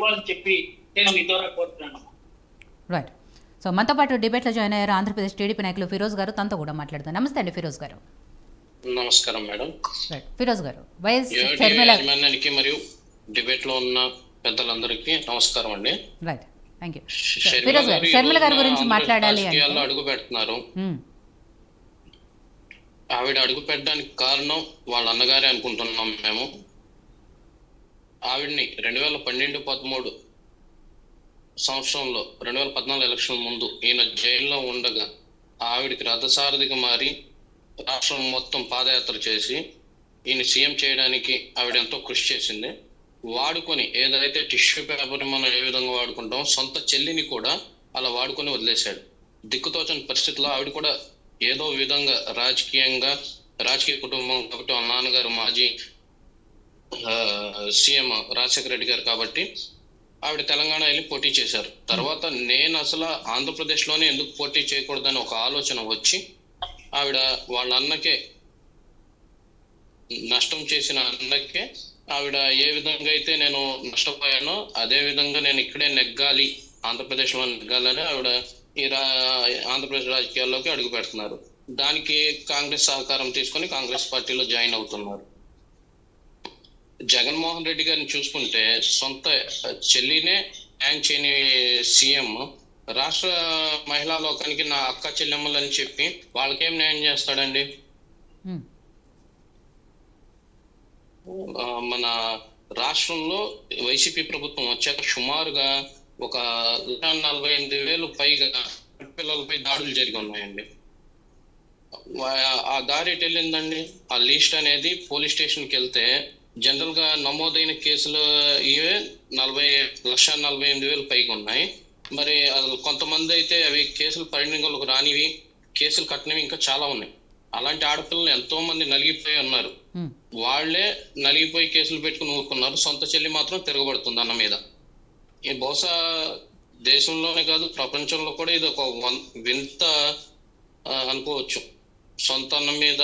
ఇవ్వాలని చెప్పి నేను మీ ద్వారా కోరుతున్నాను. రైట్. సో మనతో పాటు డిబేట్లో జాయిన్ అయ్యారు ఆంధ్రప్రదేశ్ టీడీపీ నాయకులు ఫిరోజ్ గారు. తనతో కూడా మాట్లాడతారు. నమస్తే అండి ఫిరోజ్ గారు. నమస్కారం మేడం. రైట్. ఫిరోజ్ గారు, వైఎస్ యాజమాన్యానికి మరియు డిబేట్ లో ఉన్న పెద్దలందరికీ నమస్కారం అండి. Right, thank you. ఫిరోజ్ గారు, షర్మిల గారి గురించి మాట్లాడాలి అంటే అడుగు పెడుతున్నారు. ఆవిడ అడుగు పెట్టడానికి కారణం వాళ్ళ అన్నగారే అనుకుంటున్నాం మేము. ఆవిడ్ని 2012-13 సంవత్సరంలో 2014 ఎలక్షన్ ముందు ఈయన జైల్లో ఉండగా ఆవిడికి రథసారథిగా మారి రాష్ట్రం మొత్తం పాదయాత్ర చేసి ఈయన సీఎం చేయడానికి ఆవిడ ఎంతో కృషి చేసింది. వాడుకొని ఏదైతే టిష్యూ పేపర్ మనం ఏ విధంగా వాడుకుంటామో సొంత చెల్లిని కూడా అలా వాడుకొని వదిలేశాడు. దిక్కుతోచని పరిస్థితుల్లో ఆవిడ కూడా ఏదో విధంగా రాజకీయ కుటుంబం కాబట్టి వాళ్ళ నాన్నగారు మాజీ సీఎం రాజశేఖర రెడ్డి గారు కాబట్టి ఆవిడ తెలంగాణ వెళ్ళి పోటీ చేశారు. తర్వాత నేను అసలు ఆంధ్రప్రదేశ్లోనే ఎందుకు పోటీ చేయకూడదని ఒక ఆలోచన వచ్చి ఆవిడ వాళ్ళ అన్నకే నష్టం చేసిన అన్నకే ఆవిడ ఏ విధంగా అయితే నేను నష్టపోయానో అదే విధంగా నేను ఇక్కడే నెగ్గాలి, ఆంధ్రప్రదేశ్లో నెగ్గాలని ఆవిడ ఈ ఆంధ్రప్రదేశ్ రాజకీయాల్లోకి అడుగు పెడుతున్నారు. దానికి కాంగ్రెస్ సహకారం తీసుకొని కాంగ్రెస్ పార్టీలో జాయిన్ అవుతున్నారు. జగన్మోహన్ రెడ్డి గారిని చూసుకుంటే సొంత చెల్లినే హ్యాంగ్ చేయని సీఎం రాష్ట్ర మహిళా లోకానికి నా అక్క చెల్లెమ్మలని చెప్పి వాళ్ళకేం న్యాయం చేస్తాడండి? మన రాష్ట్రంలో వైసీపీ ప్రభుత్వం వచ్చాక సుమారుగా ఒక 48,000 పైగా పిల్లలపై దాడులు జరిగి ఉన్నాయండి. ఆ దారి ఎటు వెళ్ళిందండి? ఆ లిస్ట్ అనేది పోలీస్ స్టేషన్కి వెళ్తే జనరల్ గా నమోదైన కేసులు ఇవే 1,48,000 పైగా ఉన్నాయి. మరి కొంతమంది అయితే అవి కేసులు పరిణితులకు రానివి, కేసులు కట్టినవి ఇంకా చాలా ఉన్నాయి. అలాంటి ఆడపిల్లలు ఎంతో మంది నలిగిపోయి ఉన్నారు. వాళ్లే నలిగిపోయి కేసులు పెట్టుకుని ఊరుకున్నారు. సొంత చెల్లి మాత్రం తిరగబడుతుంది అన్న మీద. ఈ బహుశా దేశంలోనే కాదు ప్రపంచంలో కూడా ఇది ఒక వింత అనుకోవచ్చు. సొంత అన్న మీద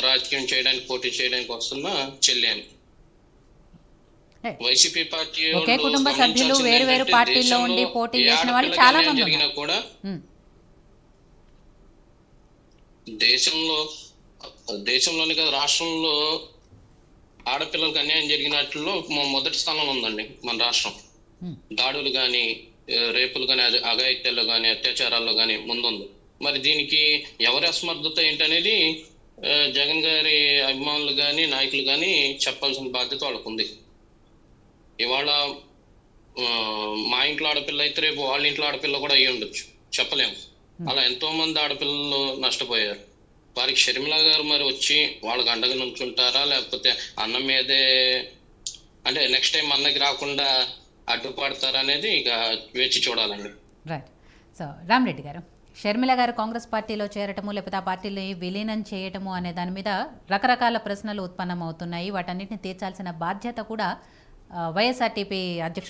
రాజకీయం చేయడానికి పోటీ చేయడానికి వస్తున్న చెల్లి అని. వైసీపీ పార్టీ ఒకే కుటుంబ సభ్యులు వేరు వేరు పార్టీల్లో ఉండి పోటీ చేసిన వాళ్ళు చాలా మంది జరిగినా కూడా దేశంలోనే కాదు రాష్ట్రంలో ఆడపిల్లలకు అన్యాయం జరిగినట్లు మొదటి స్థానంలో ఉందండి మన రాష్ట్రం. దాడులు కానీ, రేపులు కానీ, అఘాయిత్యాలు కానీ, అత్యాచారాల్లో కానీ ముందుంది. మరి దీనికి ఎవరి అసమర్థత ఏంటనేది జగన్ గారి అభిమానులు కానీ నాయకులు కానీ చెప్పాల్సిన బాధ్యత వాళ్ళకు ఉంది. ఇవాళ మా ఇంట్లో ఆడపిల్ల అయితే రేపు వాళ్ళ ఇంట్లో ఆడపిల్ల కూడా అయ్యి ఉండొచ్చు, చెప్పలేము. అలా ఎంతో మంది ఆడపిల్లలు నష్టపోయారు. వారికి షర్మిల గారు మరి వచ్చి వాళ్ళకి అండగా నుంచుంటారా, లేకపోతే అన్నం మీదే అంటే నెక్స్ట్ టైం అన్నకి రాకుండా అడ్డుపడతారా అనేది ఇక వేచి చూడాలండి. రైట్. సో రామరెడ్డి గారు, షర్మిల గారు కాంగ్రెస్ పార్టీలో చేరటము లేకపోతే ఆ పార్టీలో విలీనం చేయటము అనే దాని మీద రకరకాల ప్రశ్నలు ఉత్పన్నమవుతున్నాయి. వాటన్నిటిని తీర్చాల్సిన బాధ్యత కూడా వైఎస్ఆర్టీపీ అధ్యక్షుడు